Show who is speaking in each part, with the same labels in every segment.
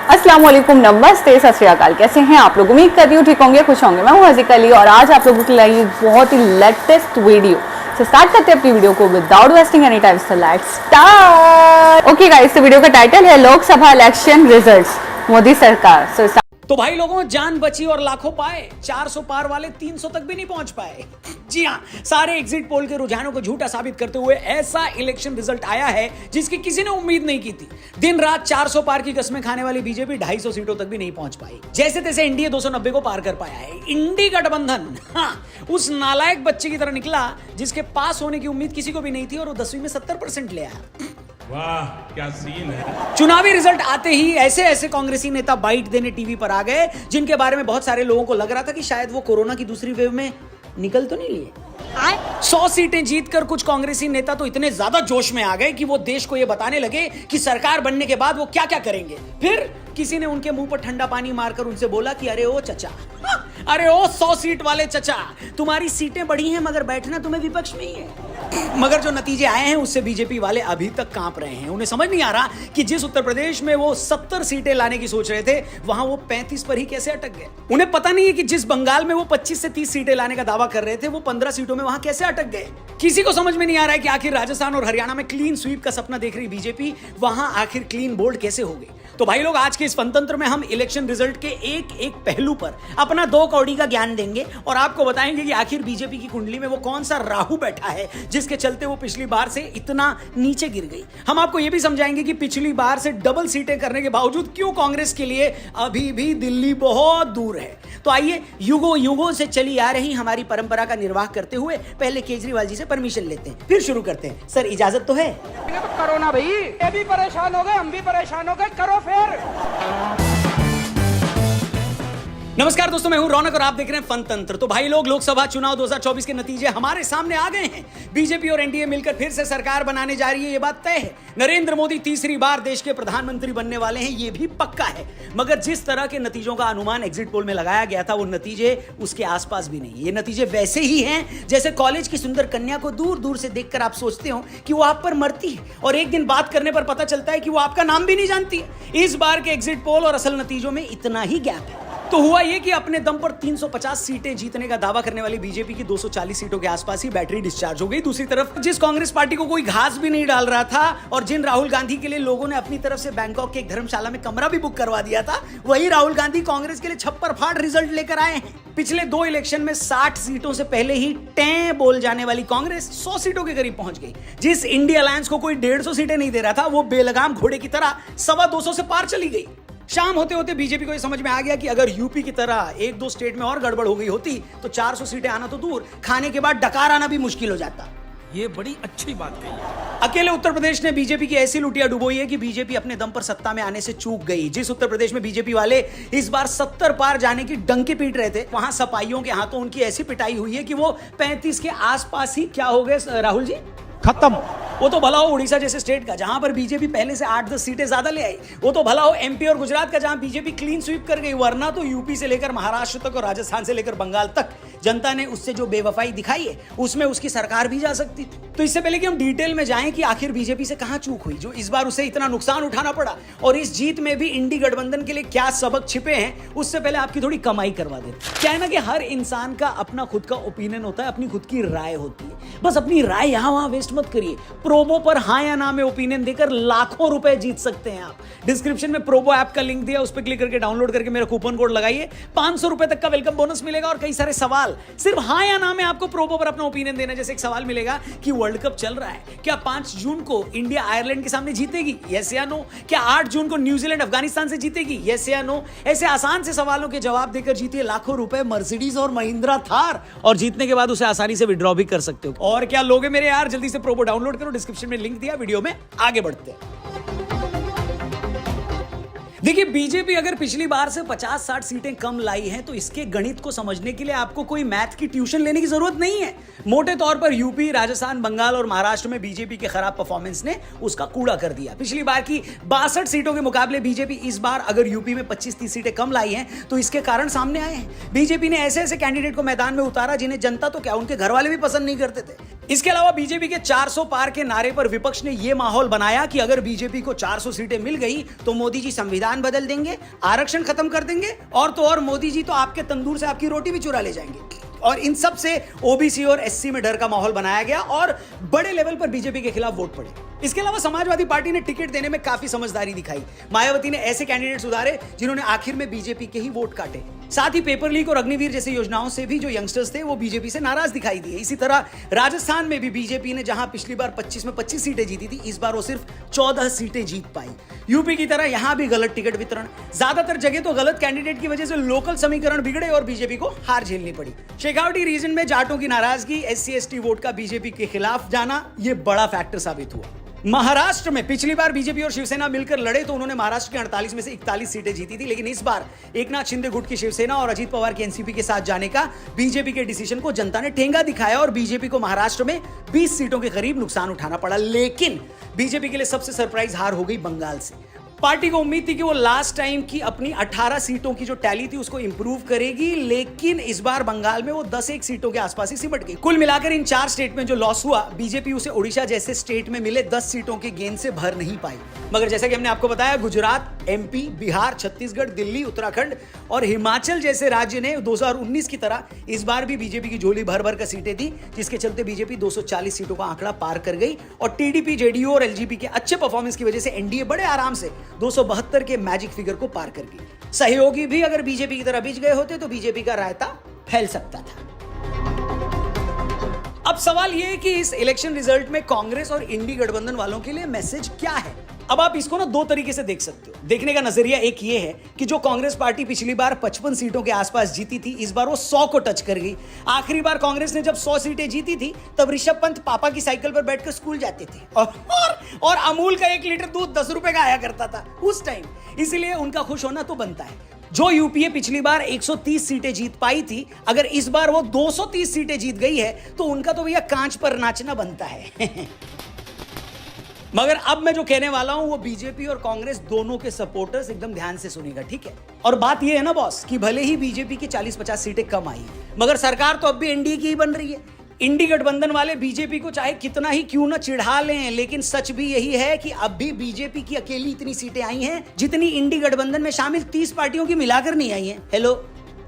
Speaker 1: अस्सलाम वालेकुम, नमस्ते, सत श्री अकाल। कैसे हैं आप लोग? उम्मीद करती हूँ ठीक होंगे, खुश होंगे। मैं हूँ हज़ीका अली और आज आप लोगों के लिए बहुत ही लेटेस्ट वीडियो से स्टार्ट करते हैं अपनी वीडियो को without wasting any time. So let's start. Okay guys, तो वीडियो का टाइटल है लोकसभा इलेक्शन रिजल्ट्स, मोदी सरकार।
Speaker 2: तो भाई लोगों, जान बची और लाखों पाए। 400 पार वाले 300 तक भी नहीं पहुंच पाए। जी हाँ, सारे एग्जिट पोल के रुझानों को झूठा साबित करते हुए ऐसा इलेक्शन रिजल्ट आया है जिसकी किसी ने उम्मीद नहीं की थी। दिन रात 400 पार की कस्में खाने वाली बीजेपी 250 सीटों तक भी नहीं पहुंच पाई। जैसे तैसे इंडिया 290 को पार कर पाया है। इंडी गठबंधन उस नालायक बच्चे की तरह निकला जिसके पास होने की उम्मीद किसी को भी नहीं थी और वो 10वीं में 70% ले आया।
Speaker 3: वाह, क्या सीन है।
Speaker 2: चुनावी रिजल्ट आते ही ऐसे ऐसे कांग्रेसी नेता बाइट देने टीवी पर आ गए जिनके बारे में बहुत सारे लोगों को लग रहा था कि शायद वो कोरोना की दूसरी वेव में निकल तो नहीं लिए। 100 सीटें जीतकर कुछ कांग्रेसी नेता तो इतने ज्यादा जोश में आ गए कि वो देश को ये बताने लगे कि सरकार बनने के बाद वो क्या क्या करेंगे। फिर किसी ने उनके मुंह पर ठंडा पानी मारकर उनसे बोला कि अरे ओ चचा, अरे ओ 100 सीट वाले चचा, तुम्हारी सीटें बढ़ी हैं मगर बैठना तुम्हें विपक्ष में ही है। मगर जो नतीजे आए हैं उससे बीजेपी वाले अभी तक कांप रहे हैं। उन्हें समझ नहीं आ रहा कि जिस उत्तर प्रदेश में वो 70 सीटें लाने की सोच रहे थे वहां वो 35 पर ही कैसे अटक गए। उन्हें पता नहीं है कि जिस बंगाल में वो 25 से 30 सीटें लाने का दावा कर रहे थे वो 15 सीटों में वहां कैसे अटक गए। किसी को समझ में नहीं आ रहा है कि आखिर राजस्थान और हरियाणा में क्लीन स्वीप का सपना देख रही बीजेपी वहां आखिर क्लीन बोल्ड कैसे हो गई। तो भाई लोग, आज के इस फनतंत्र में हम इलेक्शन रिजल्ट के एक एक पहलू पर अपना 2 कौड़ी का ज्ञान देंगे और आपको बताएंगे कि आखिर बीजेपी की कुंडली में वो कौन सा राहु बैठा है जिसके चलते वो पिछली बार से इतना नीचे गिर गई। हम आपको यह भी समझाएंगे कि पिछली बार से डबल सीटें करने के बावजूद क्यों कांग्रेस के लिए अभी भी दिल्ली बहुत दूर है। तो आइए, युगों युगों से चली आ रही हमारी परंपरा का निर्वाह करते हुए पहले केजरीवाल जी से परमिशन लेते हैं, फिर शुरू करते हैं। सर, इजाजत तो है?
Speaker 4: तो करो ना भाई, ये भी परेशान हो गए, हम भी परेशान हो गए, करो फिर।
Speaker 2: नमस्कार दोस्तों, मैं हूं रौनक और आप देख रहे हैं फनतंत्र। तो भाई लोग, लोकसभा चुनाव 2024 के नतीजे हमारे सामने आ गए हैं। बीजेपी और एनडीए मिलकर फिर से सरकार बनाने जा रही है, ये बात तय है। नरेंद्र मोदी तीसरी बार देश के प्रधानमंत्री बनने वाले हैं, ये भी पक्का है। मगर जिस तरह के नतीजों का अनुमान एग्जिट पोल में लगाया गया था वो नतीजे उसके आसपास भी नहीं। ये नतीजे वैसे ही हैं जैसे कॉलेज की सुंदर कन्या को दूर दूर से देखकर आप सोचते हो कि वो आप पर मरती है और एक दिन बात करने पर पता चलता है कि वो आपका नाम भी नहीं जानती है। इस बार के एग्जिट पोल और असल नतीजों में इतना ही गैप है। तो हुआ ये कि अपने दम पर 350 सीटें जीतने का दावा करने वाली बीजेपी की 240 सीटों के आसपास ही बैटरी डिस्चार्ज हो गई। दूसरी तरफ जिस कांग्रेस पार्टी को कोई घास भी नहीं डाल रहा था और जिन राहुल गांधी के लिए लोगों ने अपनी तरफ से बैंकॉक के एक धर्मशाला में कमरा भी बुक करवा दिया था, वही राहुल गांधी कांग्रेस के लिए छप्पर फाड़ रिजल्ट लेकर आए हैं। पिछले 2 इलेक्शन में 60 सीटों से पहले ही टें बोल जाने वाली कांग्रेस 100 सीटों के करीब पहुंच गई। जिस इंडिया अलायंस को कोई 150 सीटें नहीं दे रहा था वो बेलगाम घोड़े की तरह 225 से पार चली गई। शाम होते होते बीजेपी को यह समझ में आ गया कि अगर यूपी की तरह 1-2 स्टेट में और गड़बड़ हो गई होती तो 400 सीटें आना तो दूर, खाने के बाद डकार आना भी मुश्किल हो जाता।
Speaker 3: ये बड़ी अच्छी बात कही है।
Speaker 2: अकेले उत्तर प्रदेश ने बीजेपी की ऐसी लुटिया डुबोई है कि बीजेपी अपने दम पर सत्ता में आने से चूक गई। जिस उत्तर प्रदेश में बीजेपी वाले इस बार 70 पार जाने की डंकी पीट रहे थे, वहां सपाइयों के हाथों उनकी ऐसी पिटाई हुई है कि वो 35 के आसपास ही क्या हो गए राहुल जी,
Speaker 3: खत्म।
Speaker 2: वो तो भला हो उड़ीसा जैसे स्टेट का जहां पर बीजेपी पहले से 8-10 सीटें ज्यादा ले आई। वो तो भला हो एमपी और गुजरात का जहां बीजेपी क्लीन स्वीप कर गई। वरना तो यूपी से लेकर महाराष्ट्र तक और राजस्थान से लेकर बंगाल तक जनता ने उससे जो बेवफाई दिखाई है उसमें उसकी सरकार भी जा सकती थी। तो इससे पहले कि हम डिटेल में जाएं कि आखिर बीजेपी से कहां चूक हुई जो इस बार उसे इतना नुकसान उठाना पड़ा और इस जीत में भी इंडी गठबंधन के लिए क्या सबक छिपे हैं, उससे पहले आपकी थोड़ी कमाई करवा देते। क्या है ना कि हर इंसान का अपना खुद का ओपिनियन होता है, अपनी खुद की राय होती है। बस अपनी राय यहां वहां वेस्ट मत करिए। प्रोबो पर हाँ या ना में ओपिनियन देकर लाखों रुपए जीत सकते हैं आप। डिस्क्रिप्शन में प्रोबो ऐप का लिंक दिया, उस पर क्लिक करके डाउनलोड करके मेरा कूपन कोड लगाइए, 500 रुपए तक का वेलकम बोनस मिलेगा और कई सारे सवाल। सिर्फ हाँ या ना में आपको प्रोबो पर अपना ओपिनियन देना। जैसे एक सवाल मिलेगा कि वर्ल्ड कप चल रहा है, क्या 5 जून को इंडिया आयरलैंड के सामने जीतेगी, यस या नो? क्या 8 जून को न्यूजीलैंड अफगानिस्तान से जीतेगी, यस या नो? ऐसे आसान से सवालों के जवाब देकर जीतिए लाखों रुपए मर्सिडीज और महिंद्रा थार, और जीतने के बाद उसे आसानी से विड्रॉ भी कर सकते हो। और क्या लोगे मेरे यार, जल्दी से प्रोबो डाउनलोड करो, डिस्क्रिप्शन में लिंक दिया। वीडियो में आगे बढ़ते हैं। देखिए, बीजेपी अगर पिछली बार से 50-60 सीटें कम लाई हैं तो इसके गणित को समझने के लिए आपको कोई मैथ की ट्यूशन लेने की जरूरत नहीं है। मोटे तौर पर यूपी, राजस्थान, बंगाल और महाराष्ट्र में बीजेपी के खराब परफॉर्मेंस ने उसका कूड़ा कर दिया। पिछली बार की 62 सीटों के मुकाबले बीजेपी इस बार अगर यूपी में 25-30 सीटें कम लाई हैं तो इसके कारण सामने आए हैं। बीजेपी ने ऐसे ऐसे कैंडिडेट को मैदान में उतारा जिन्हें जनता तो क्या, उनके घर वाले भी पसंद नहीं करते थे। इसके अलावा बीजेपी के 400 पार के नारे पर विपक्ष ने यह माहौल बनाया कि अगर बीजेपी को 400 सीटें मिल गई तो मोदी जी संविधान बदल देंगे, आरक्षण खत्म कर देंगे और तो और मोदी जी तो आपके तंदूर से आपकी रोटी भी चुरा ले जाएंगे। और इन सब से ओबीसी और एससी में डर का माहौल बनाया गया और बड़े लेवल पर बीजेपी के खिलाफ वोट पड़े। इसके अलावा समाजवादी पार्टी ने टिकट देने में काफी समझदारी दिखाई। मायावती ने ऐसे कैंडिडेट्स उतारे जिन्होंने आखिर में बीजेपी के ही वोट काटे। साथ ही पेपर लीक और अग्निवीर जैसी योजनाओं से भी जो यंगस्टर्स थे वो बीजेपी से नाराज दिखाई दिए। इसी तरह राजस्थान में भी बीजेपी ने जहां पिछली बार 25 में 25 सीटें जीती थी, इस बार वो सिर्फ 14 सीटें जीत पाई। यूपी की तरह यहां भी गलत टिकट वितरण, ज्यादातर जगह तो गलत कैंडिडेट की वजह से लोकल समीकरण बिगड़े और बीजेपी को हार झेलनी पड़ी। शेखावटी रीजन में जाटों की नाराजगी, SC/ST वोट का बीजेपी के खिलाफ जाना, यह बड़ा फैक्टर साबित हुआ। महाराष्ट्र में पिछली बार बीजेपी और शिवसेना मिलकर लड़े तो उन्होंने महाराष्ट्र की 48 में से 41 सीटें जीती थी, लेकिन इस बार एकनाथ शिंदे गुट की शिवसेना और अजीत पवार की एनसीपी के साथ जाने का बीजेपी के डिसीजन को जनता ने ठेंगा दिखाया और बीजेपी को महाराष्ट्र में 20 सीटों के करीब नुकसान उठाना पड़ा। लेकिन बीजेपी के लिए सबसे सरप्राइज हार हो गई बंगाल से। पार्टी को उम्मीद थी कि वो लास्ट टाइम की अपनी 18 सीटों की जो टैली थी उसको इंप्रूव करेगी, लेकिन इस बार बंगाल में वो 10-1 सीटों के आसपास ही सिमट गई। कुल मिलाकर इन 4 स्टेट में जो लॉस हुआ, बीजेपी उसे ओडिशा जैसे स्टेट में मिले 10 सीटों के गेन से भर नहीं पाई। मगर जैसा कि हमने आपको बताया, गुजरात, MP, बिहार, छत्तीसगढ़, दिल्ली, उत्तराखंड और हिमाचल जैसे राज्य ने 2019 की तरह इस बार भी बीजेपी की झोली भर भर कर सीटें दी, जिसके चलते बीजेपी 240 सीटों का आंकड़ा पार कर गई और टीडीपी, जेडीयू और एलजेपी के अच्छे परफॉर्मेंस की वजह से एनडीए बड़े आराम से 272 के मैजिक फिगर को पार कर गई। सहयोगी भी अगर बीजेपी की तरह बिछ गए होते तो बीजेपी का रायता फैल सकता था। अब सवाल यह है कि इस इलेक्शन रिजल्ट में कांग्रेस और इंडी गठबंधन वालों के लिए मैसेज क्या है। अब आप इसको ना 2 तरीके से देख सकते हो। देखने का नजरिया एक ये है कि जो कांग्रेस पार्टी पिछली बार 55 सीटों के आसपास जीती थी, इस बार वो 100 को टच कर गई। आखिरी बार कांग्रेस ने जब 100 सीटें जीती थी तब ऋषभ पंत पापा की साइकिल पर बैठकर स्कूल जाते थे और अमूल का 1 लीटर दूध 10 रुपए का आया करता था उस टाइम। इसलिए उनका खुश होना तो बनता है। जो यूपीए पिछली बार 130 सीटें जीत पाई थी, अगर इस बार वो 230 सीटें जीत गई है तो उनका तो भैया कांच पर नाचना बनता है। मगर अब मैं जो कहने वाला हूं वो बीजेपी और कांग्रेस दोनों के सपोर्टर्स एकदम ध्यान से सुनेगा, ठीक है। और बात ये है ना बॉस कि भले ही बीजेपी की 40-50 सीटें कम आई मगर सरकार तो अब भी एनडीए की ही बन रही है। इंडी गठबंधन वाले बीजेपी को चाहे कितना ही क्यों ना चिढ़ा लें, लेकिन सच भी यही है कि अब भी बीजेपी की अकेली इतनी सीटें आई हैं जितनी इंडी गठबंधन में शामिल 30 पार्टियों की मिलाकर नहीं आई हैं। हेलो।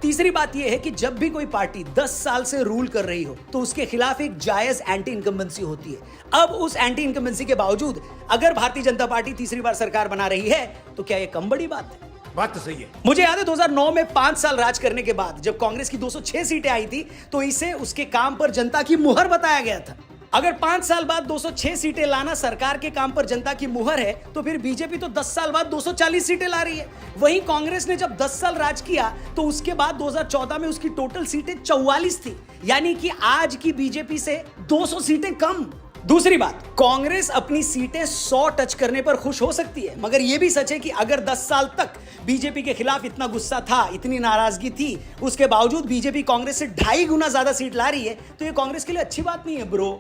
Speaker 2: तीसरी बात यह है कि जब भी कोई पार्टी 10 साल से रूल कर रही हो तो उसके खिलाफ एक जायज एंटी इनकम्बेंसी होती है। अब उस एंटी इनकम्बेंसी के बावजूद अगर भारतीय जनता पार्टी तीसरी बार सरकार बना रही है तो क्या यह कम बड़ी बात है?
Speaker 3: बात तो सही है।
Speaker 2: मुझे याद है 2009 में 5 साल राज करने के बाद जब कांग्रेस की 206 सीटें आई थी तो इसे उसके काम पर जनता की मुहर बताया गया था। अगर 5 साल बाद 206 सीटें लाना सरकार के काम पर जनता की मुहर है तो फिर बीजेपी तो 10 साल बाद 240 सीटें ला रही है। वहीं कांग्रेस ने जब 10 साल राज किया तो उसके बाद 2014 में उसकी टोटल सीटें 44 थी, यानी कि आज की बीजेपी से 200 सीटें कम। दूसरी बात, कांग्रेस अपनी सीटें 100 टच करने पर खुश हो सकती है, मगर यह भी सच है कि अगर 10 साल तक बीजेपी के खिलाफ इतना गुस्सा था, इतनी नाराजगी थी, उसके बावजूद बीजेपी कांग्रेस से 2.5 गुना ज्यादा सीट ला रही है तो यह कांग्रेस के लिए अच्छी बात नहीं है ब्रो।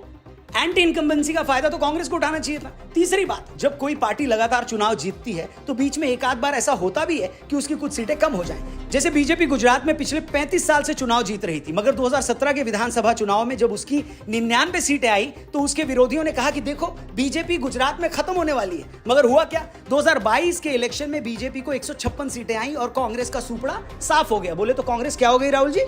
Speaker 2: एंटी इनकम्बेंसी का फायदा तो कांग्रेस को उठाना चाहिए था। तीसरी बात, जब कोई पार्टी लगातार चुनाव जीतती है तो बीच में एक आध बार ऐसा होता भी है कि उसकी कुछ सीटें कम हो जाएं। जैसे बीजेपी गुजरात में पिछले 35 साल से चुनाव जीत रही थी, मगर 2017 के विधानसभा चुनाव में जब उसकी 99 सीटें आई तो उसके विरोधियों ने कहा कि देखो बीजेपी गुजरात में खत्म होने वाली है। मगर हुआ क्या? 2022 के इलेक्शन में बीजेपी को 156 सीटें आई और कांग्रेस का सुपड़ा साफ हो गया। बोले तो कांग्रेस क्या हो गई राहुल जी?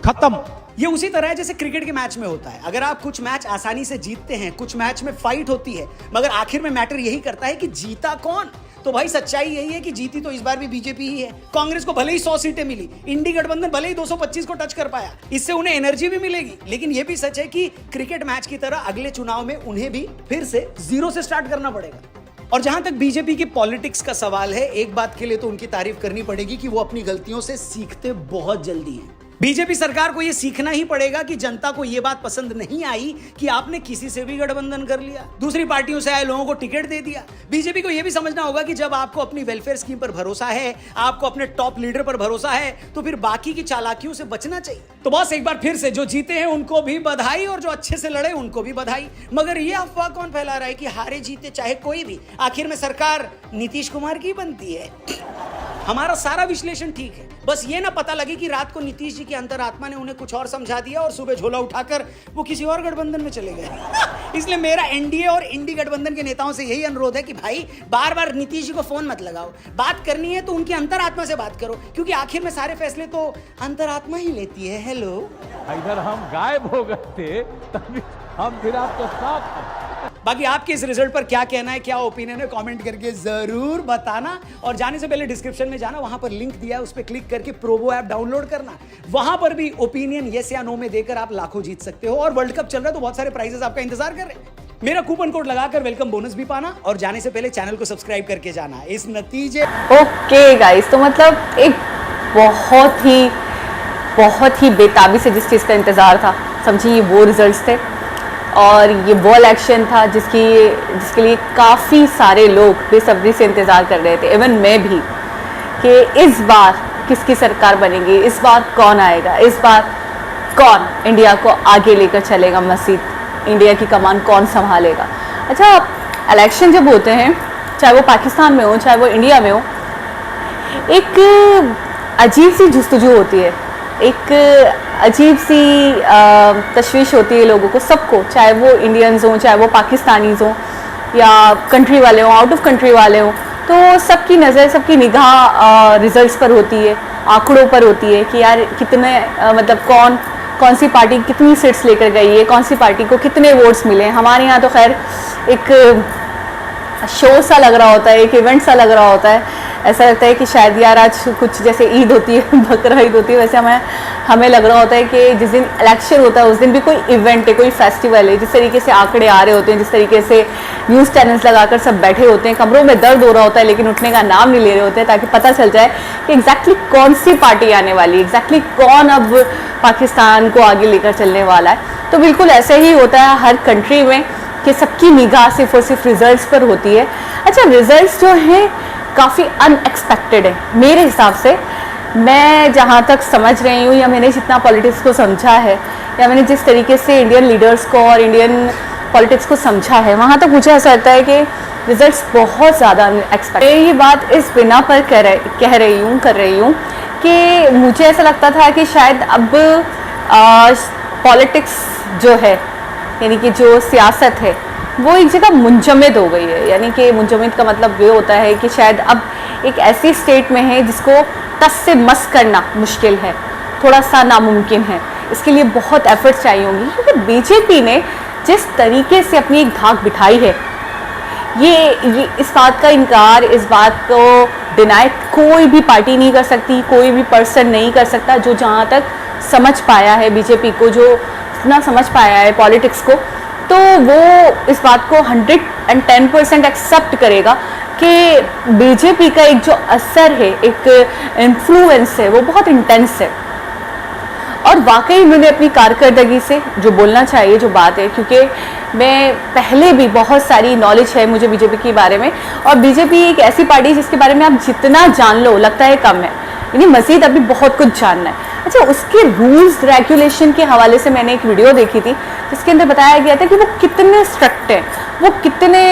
Speaker 2: खत्म। ये उसी तरह है जैसे क्रिकेट के मैच में होता है। अगर आप कुछ मैच आसानी से जीतते हैं, कुछ मैच में फाइट होती है, मगर आखिर में मैटर यही करता है कि जीता कौन। तो भाई सच्चाई यही है कि जीती तो इस बार भी बीजेपी ही है। कांग्रेस को भले ही 100 सीटें मिली, इंडी गठबंधन भले ही 225 को टच कर पाया, इससे उन्हें एनर्जी भी मिलेगी, लेकिन यह भी सच है कि क्रिकेट मैच की तरह अगले चुनाव में उन्हें भी फिर से 0 से स्टार्ट करना पड़ेगा। और जहां तक बीजेपी की पॉलिटिक्स का सवाल है, एक बात के लिए तो उनकी तारीफ करनी पड़ेगी कि वो अपनी गलतियों से सीखते बहुत जल्दी हैं। बीजेपी सरकार को यह सीखना ही पड़ेगा कि जनता को यह बात पसंद नहीं आई कि आपने किसी से भी गठबंधन कर लिया, दूसरी पार्टियों से आए लोगों को टिकट दे दिया। बीजेपी को यह भी समझना होगा कि जब आपको अपनी वेलफेयर स्कीम पर भरोसा है, आपको अपने टॉप लीडर पर भरोसा है, तो फिर बाकी की चालाकियों से बचना चाहिए। तो बस एक बार फिर से जो जीते हैं उनको भी बधाई और जो अच्छे से लड़े उनको भी बधाई। मगर यह अफवाह कौन फैला रहा है कि हारे जीते चाहे कोई भी, आखिर में सरकार नीतीश कुमार की बनती है? हमारा सारा विश्लेषण ठीक है, बस ये ना पता लगे कि रात को नीतीश जी की अंतरात्मा ने उन्हें कुछ और समझा दिया और सुबह झोला उठाकर वो किसी और गठबंधन में चले गए। इसलिए मेरा एनडीए और इंडी गठबंधन के नेताओं से यही अनुरोध है कि भाई बार बार नीतीश जी को फोन मत लगाओ, बात करनी है तो उनकी अंतरात्मा से बात करो, क्योंकि आखिर में सारे फैसले तो अंतरात्मा ही लेती है। हेलो,
Speaker 5: इधर हम गायब हो गए थे तभी हम फिर आपके साथ।
Speaker 2: बाकी आपके इस रिजल्ट पर क्या कहना है, क्या ओपिनियन है, कमेंट करके जरूर बताना। और जाने से पहले डिस्क्रिप्शन में जाना, वहां पर लिंक दिया है, उस पर क्लिक करके प्रोवो ऐप डाउनलोड करना। वहां पर भी ओपिनियन यस या नो में देकर आप लाखों जीत सकते हो। और वर्ल्ड कप चल रहा है तो बहुत सारे प्राइजेस आपका इंतजार कर रहे हैं। मेरा कूपन कोड लगाकर वेलकम बोनस भी पाना और जाने से पहले चैनल को सब्सक्राइब करके जाना। इस नतीजे
Speaker 1: ओके गाइस, तो मतलब एक बहुत ही बेताबी से जिस चीज़ का इंतज़ार था, समझिए ये वो रिजल्ट्स थे और ये वो इलेक्शन था जिसके लिए काफ़ी सारे लोग बेसब्री से इंतज़ार कर रहे थे, इवन मैं भी, कि इस बार किसकी सरकार बनेगी, इस बार कौन आएगा, इस बार कौन इंडिया को आगे लेकर चलेगा, मज़ीद इंडिया की कमान कौन संभालेगा। अच्छा, इलेक्शन जब होते हैं, चाहे वो पाकिस्तान में हो चाहे वो इंडिया में हो, एक अजीब सी जुस्तजू होती है, एक अजीब सी तशवीश होती है लोगों को, सबको, चाहे वो इंडियंस हों चाहे वो पाकिस्तानीज़ हों या कंट्री वाले हों, आउट ऑफ कंट्री वाले हों, तो सबकी नज़र, सबकी निगाह रिजल्ट्स पर होती है, आंकड़ों पर होती है कि यार कितने मतलब कौन सी पार्टी कितनी सीट्स लेकर गई है, कौन सी पार्टी को कितने वोट्स मिले। हमारे यहाँ तो खैर एक शो सा लग रहा होता है, एक इवेंट सा लग रहा होता है, ऐसा लगता है कि शायद यार आज कुछ जैसे ईद होती है, बकरा ईद होती है, वैसे हमें लग रहा होता है कि जिस दिन इलेक्शन होता है उस दिन भी कोई इवेंट है, कोई फेस्टिवल है। जिस तरीके से आंकड़े आ रहे होते हैं, जिस तरीके से न्यूज़ चैनल्स लगाकर सब बैठे होते हैं, कमरों में दर्द हो रहा होता है लेकिन उठने का नाम नहीं ले रहे होते हैं, ताकि पता चल जाए कि एग्जैक्टली कौन सी पार्टी आने वाली है, एग्जैक्टली कौन अब पाकिस्तान को आगे लेकर चलने वाला है। तो बिल्कुल ऐसे ही होता है हर कंट्री में कि सबकी निगाह सिर्फ और सिर्फ रिजल्ट्स पर होती है। अच्छा, रिजल्ट्स जो हैं काफ़ी अनएक्सपेक्टेड है मेरे हिसाब से। मैं जहाँ तक समझ रही हूँ, या मैंने जितना पॉलिटिक्स को समझा है, या मैंने जिस तरीके से इंडियन लीडर्स को और इंडियन पॉलिटिक्स को समझा है, वहाँ तक मुझे ऐसा लगता है कि रिजल्ट्स बहुत ज़्यादा अनएक्सपेक्टेड। ये बात इस बिना पर कर रही हूँ कि मुझे ऐसा लगता था कि शायद अब पॉलिटिक्स जो है, यानी कि जो सियासत है, वो एक जगह मुंजमद हो गई है। यानी कि मुंजमद का मतलब ये होता है कि शायद अब एक ऐसी स्टेट में है जिसको टस से मस करना मुश्किल है, थोड़ा सा नामुमकिन है। इसके लिए बहुत एफर्ट्स चाहिए होंगी, क्योंकि बीजेपी ने जिस तरीके से अपनी एक धाक बिठाई है, ये इस बात का इनकार, इस बात को डिनाई कोई भी पार्टी नहीं कर सकती, कोई भी पर्सन नहीं कर सकता जो जहाँ तक समझ पाया है बीजेपी को, जो इतना समझ पाया है पॉलिटिक्स को, तो वो इस बात को 110% एक्सेप्ट करेगा कि बीजेपी का एक जो असर है, एक इन्फ्लुएंस है, वो बहुत इंटेंस है। और वाकई उन्होंने अपनी कारकर्दगी से जो बोलना चाहिए, जो बात है, क्योंकि मैं पहले भी बहुत सारी नॉलेज है मुझे बीजेपी के बारे में, और बीजेपी एक ऐसी पार्टी है जिसके बारे में आप जितना जान लो लगता है कम है, यानी मज़ीद अभी बहुत कुछ जानना है। अच्छा, उसके रूल्स रेगुलेशन के हवाले से मैंने एक वीडियो देखी थी जिसके अंदर बताया गया था कि वो कितने स्ट्रिक्ट हैं, वो कितने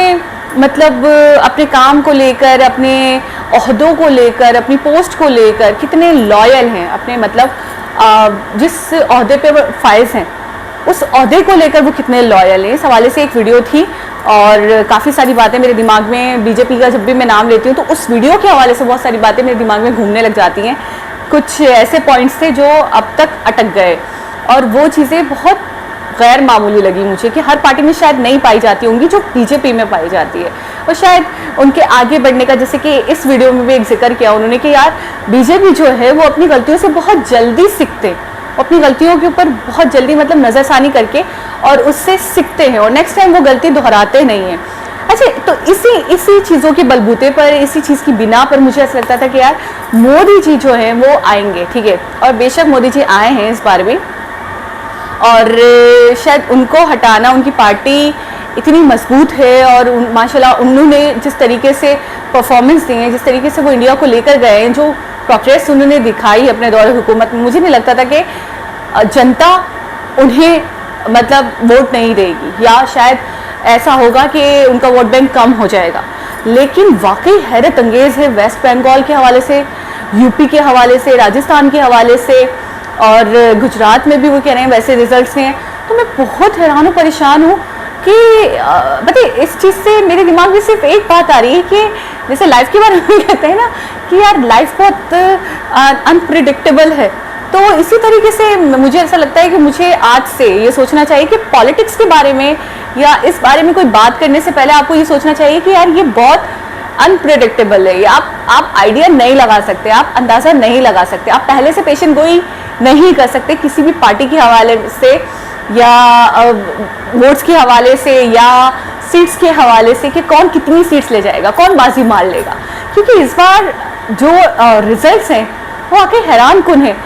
Speaker 1: मतलब अपने काम को लेकर, अपने ओहदों को लेकर, अपनी पोस्ट को लेकर कितने लॉयल हैं, अपने मतलब जिस ओहदे पे वो फाइज हैं उस ओहदे को लेकर वो कितने लॉयल हैं। इस हवाले से एक वीडियो थी और काफ़ी सारी बातें मेरे दिमाग में, बीजेपी का जब भी मैं नाम लेती हूँ तो उस वीडियो के हवाले से बहुत सारी बातें मेरे दिमाग में घूमने लग जाती हैं। कुछ ऐसे पॉइंट्स थे जो अब तक अटक गए और वो चीज़ें बहुत गैर मामूली लगी मुझे कि हर पार्टी में शायद नहीं पाई जाती होंगी जो बीजेपी में पाई जाती है, और शायद उनके आगे बढ़ने का, जैसे कि इस वीडियो में भी एक जिक्र किया उन्होंने कि यार बीजेपी जो है वो अपनी गलतियों से बहुत जल्दी सीखते हैं, अपनी गलतियों के ऊपर बहुत जल्दी मतलब नज़रसानी करके और उससे सीखते हैं और नेक्स्ट टाइम वो गलती दोहराते नहीं हैं। अच्छा, तो इसी चीज़ों के बलबूते पर, इसी चीज़ की बिना पर मुझे ऐसा लगता था कि यार मोदी जी जो हैं वो आएंगे, ठीक है, और बेशक मोदी जी आए हैं इस बार भी, और शायद उनको हटाना, उनकी पार्टी इतनी मजबूत है और माशाल्लाह उन्होंने जिस तरीके से परफॉर्मेंस दी है, जिस तरीके से वो इंडिया को लेकर गए हैं, जो प्रोग्रेस उन्होंने दिखाई अपने दौरे हुकूमत में, मुझे नहीं लगता था कि जनता उन्हें मतलब वोट नहीं देगी या शायद ऐसा होगा कि उनका वोट बैंक कम हो जाएगा। लेकिन वाकई हैरत अंगेज़ है वेस्ट बंगाल के हवाले से यूपी के हवाले से, राजस्थान के हवाले से, और गुजरात में भी वो कह रहे हैं वैसे रिजल्ट्स हैं। तो मैं बहुत हैरान हूँ, परेशान हूँ कि बताइए इस चीज़ से मेरे दिमाग में सिर्फ एक बात आ रही है कि जैसे लाइफ के बारे में कहते हैं ना कि यार लाइफ बहुत अनप्रिडिक्टेबल है, तो इसी तरीके से मुझे ऐसा लगता है कि मुझे आज से ये सोचना चाहिए कि पॉलिटिक्स के बारे में या इस बारे में कोई बात करने से पहले आपको ये सोचना चाहिए कि यार ये बहुत अनप्रिडिक्टेबल है, आप आइडिया नहीं लगा सकते, आप अंदाज़ा नहीं लगा सकते, आप पहले से पेशेंट गोई नहीं कर सकते किसी भी पार्टी के हवाले से या वोट्स के हवाले से या सीट्स के हवाले से कि कौन कितनी सीट्स ले जाएगा, कौन बाजी मार लेगा। क्योंकि इस बार जो रिजल्ट्स हैं वो आके हैरान कुन है,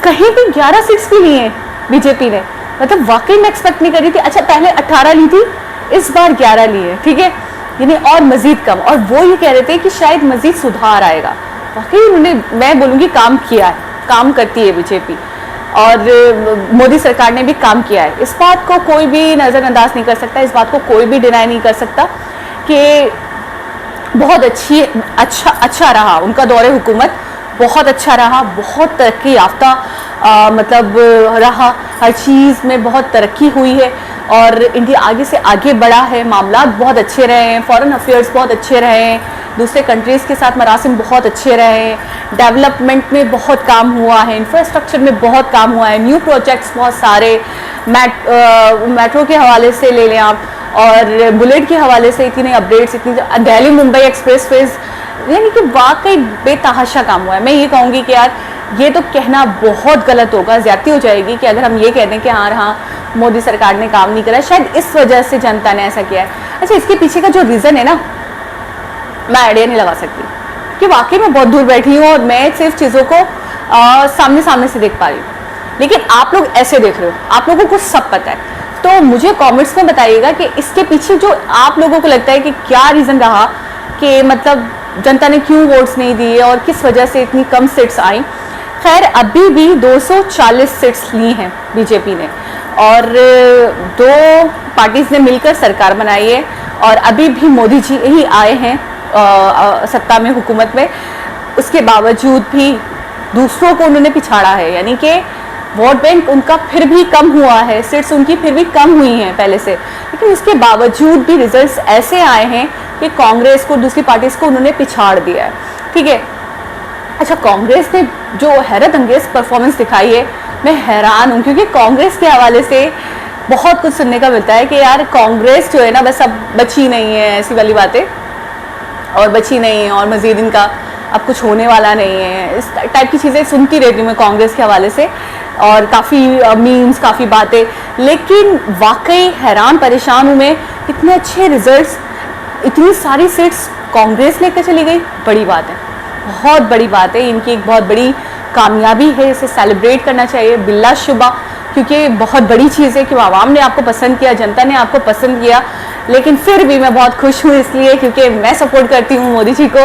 Speaker 1: कहीं भी 11 सीट्स भी ली हैं बीजेपी ने, मतलब वाकई में एक्सपेक्ट नहीं करी थी। अच्छा पहले 18 ली थी, इस बार 11 ली है, ठीक है, यानी और मजीद कम। और वो ये कह रहे थे कि शायद मजीद सुधार आएगा, वाकई उन्होंने मैं बोलूँगी काम किया है, काम करती है बीजेपी, और मोदी सरकार ने भी काम किया है। इस बात को कोई भी नज़रअंदाज नहीं कर सकता, इस बात को कोई भी डिनाई नहीं कर सकता कि बहुत अच्छा रहा उनका दौरे हुकूमत, बहुत अच्छा रहा, बहुत तरक्की याफ्ता मतलब रहा, हर चीज़ में बहुत तरक्की हुई है और इंडिया आगे से आगे बढ़ा है, मामलात बहुत अच्छे रहे हैं, फॉरेन अफेयर्स बहुत अच्छे रहे हैं, दूसरे कंट्रीज़ के साथ मरासिम बहुत अच्छे रहे हैं, डेवलपमेंट में बहुत काम हुआ है, इंफ्रास्ट्रक्चर में बहुत काम हुआ है, न्यू प्रोजेक्ट्स बहुत सारे, मेट्रो के हवाले से ले लें आप, और बुलेट के हवाले से इतनी अपडेट्स, इतनी दिल्ली मुंबई एक्सप्रेस वेज, यानी कि वाकई बेतहाशा काम हुआ है। मैं ये कहूँगी कि यार ये तो कहना बहुत गलत होगा, ज़्यादती हो जाएगी कि अगर हम ये कह दें कि हाँ मोदी सरकार ने काम नहीं करा, शायद इस वजह से जनता ने ऐसा किया है। अच्छा इसके पीछे का जो रीज़न है ना, मैं आइडिया नहीं लगा सकती कि वाकई मैं बहुत दूर बैठी हूँ और मैं सिर्फ चीज़ों को सामने से देख पा रही हूँ, लेकिन आप लोग ऐसे देख रहे हो, आप लोगों को सब पता है। तो मुझे कमेंट्स में बताइएगा कि इसके पीछे जो आप लोगों को लगता है कि क्या रीज़न रहा कि मतलब जनता ने क्यों वोट्स नहीं दिए और किस वजह से इतनी कम सीट्स आई। खैर अभी भी 240 सीट्स ली हैं बीजेपी ने और दो पार्टीज़ ने मिलकर सरकार बनाई है और अभी भी मोदी जी ही आए हैं सत्ता में, हुकूमत में। उसके बावजूद भी दूसरों को उन्होंने पिछाड़ा है, यानी कि वोट बैंक उनका फिर भी कम हुआ है, सीट्स उनकी फिर भी कम हुई हैं पहले से, लेकिन इसके बावजूद भी रिजल्ट्स ऐसे आए हैं कि कांग्रेस को, दूसरी पार्टीज को उन्होंने पिछाड़ दिया है, ठीक है। अच्छा कांग्रेस ने जो हैरत अंगेज परफॉर्मेंस दिखाई है, मैं हैरान हूँ, क्योंकि कांग्रेस के हवाले से बहुत कुछ सुनने का मिलता है कि यार कांग्रेस जो है ना बस अब बची नहीं है, ऐसी वाली बातें, और बची नहीं है और मज़ीद इनका अब कुछ होने वाला नहीं है, इस टाइप की चीज़ें सुनती रहती हूँ मैं कांग्रेस के हवाले से, और काफ़ी मीम्स, काफ़ी बातें। लेकिन वाकई हैरान परेशान हूँ मैं, इतने अच्छे रिजल्ट्स, इतनी सारी सीट्स कांग्रेस लेकर चली गई, बड़ी बात है, बहुत बड़ी बात है, इनकी एक बहुत बड़ी कामयाबी है, इसे सेलिब्रेट करना चाहिए बिल्ला शुबा, क्योंकि बहुत बड़ी चीज़ है कि आवाम ने आपको पसंद किया, जनता ने आपको पसंद किया। लेकिन फिर भी मैं बहुत खुश हूँ इसलिए क्योंकि मैं सपोर्ट करती हूँ मोदी जी को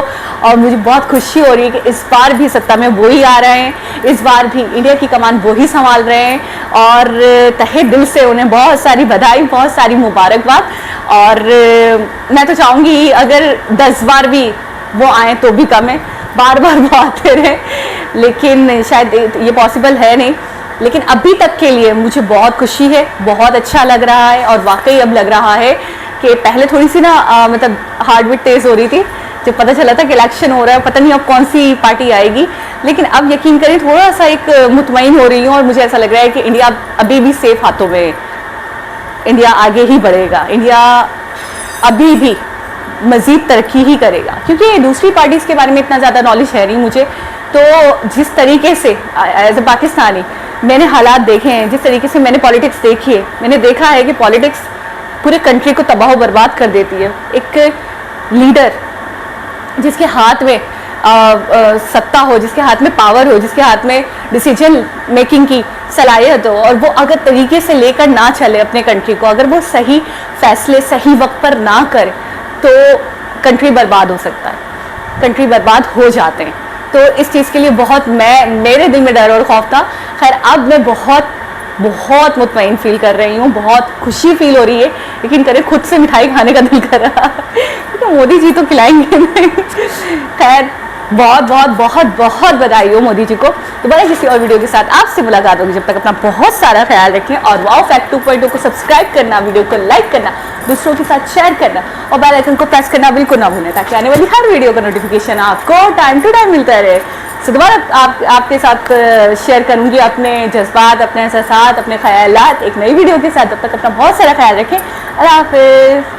Speaker 1: और मुझे बहुत खुशी हो रही है कि इस बार भी सत्ता में वो ही आ रहे हैं, इस बार भी इंडिया की कमान वो ही संभाल रहे हैं और तहे दिल से उन्हें बहुत सारी बधाई, बहुत सारी मुबारकबाद। और मैं तो चाहूँगी अगर 10 बार भी वो आए तो भी कम है, बार बार वो आते रहे, लेकिन शायद ये पॉसिबल है नहीं। लेकिन अभी तक के लिए मुझे बहुत खुशी है, बहुत अच्छा लग रहा है और वाकई अब लग रहा है कि पहले थोड़ी सी ना मतलब हार्ट बीट तेज़ हो रही थी जब पता चला था कि इलेक्शन हो रहा है, पता नहीं अब कौन सी पार्टी आएगी, लेकिन अब यकीन करें थोड़ा सा एक मुतमईन हो रही हूँ और मुझे ऐसा लग रहा है कि इंडिया अभी भी सेफ हाथों में, इंडिया आगे ही बढ़ेगा, इंडिया अभी भी मज़ीद तरक्की ही करेगा। क्योंकि दूसरी पार्टीज़ के बारे में इतना ज़्यादा नॉलेज है नहीं मुझे, तो जिस तरीके से एज ए पाकिस्तानी मैंने हालात देखे हैं, जिस तरीके से मैंने पॉलिटिक्स देखी है, मैंने देखा है कि पॉलिटिक्स पूरे कंट्री को तबाह बर्बाद कर देती है। एक लीडर जिसके हाथ में सत्ता हो, जिसके हाथ में पावर हो, जिसके हाथ में डिसीजन मेकिंग की सलाहियत हो और वो अगर तरीके से लेकर ना चले अपने कंट्री को, अगर वो सही फैसले सही वक्त पर ना करे तो कंट्री बर्बाद हो सकता है, कंट्री बर्बाद हो जाते हैं। तो इस चीज़ के लिए बहुत मेरे दिल में डर और खौफ था। खैर अब मैं बहुत बहुत मुतमईन फील कर रही हूँ, बहुत खुशी फील हो रही है, लेकिन करे खुद से मिठाई खाने का दिल कर रहा क्योंकि मोदी जी तो खिलाएंगे नहीं। खैर बहुत बहुत बहुत बहुत बधाई हो मोदी जी को। दोबारा किसी और वीडियो के साथ आपसे मुलाकात होगी, जब तक अपना बहुत सारा ख्याल रखें और वाओ फैक्ट 2.0 को सब्सक्राइब करना, वीडियो को लाइक करना, दूसरों के साथ शेयर करना और बेल आइकन को प्रेस करना बिल्कुल ना भूलें, ताकि आने वाली हर वीडियो का नोटिफिकेशन आपको टाइम टू टाइम मिलता रहे। सो दोबारा आपके साथ शेयर करूंगी अपने जज्बात, अपने एहसास, अपने ख्यालात एक नई वीडियो के साथ। तब तक अपना बहुत सारा ख्याल रखें। अल्लाह हाफिज़।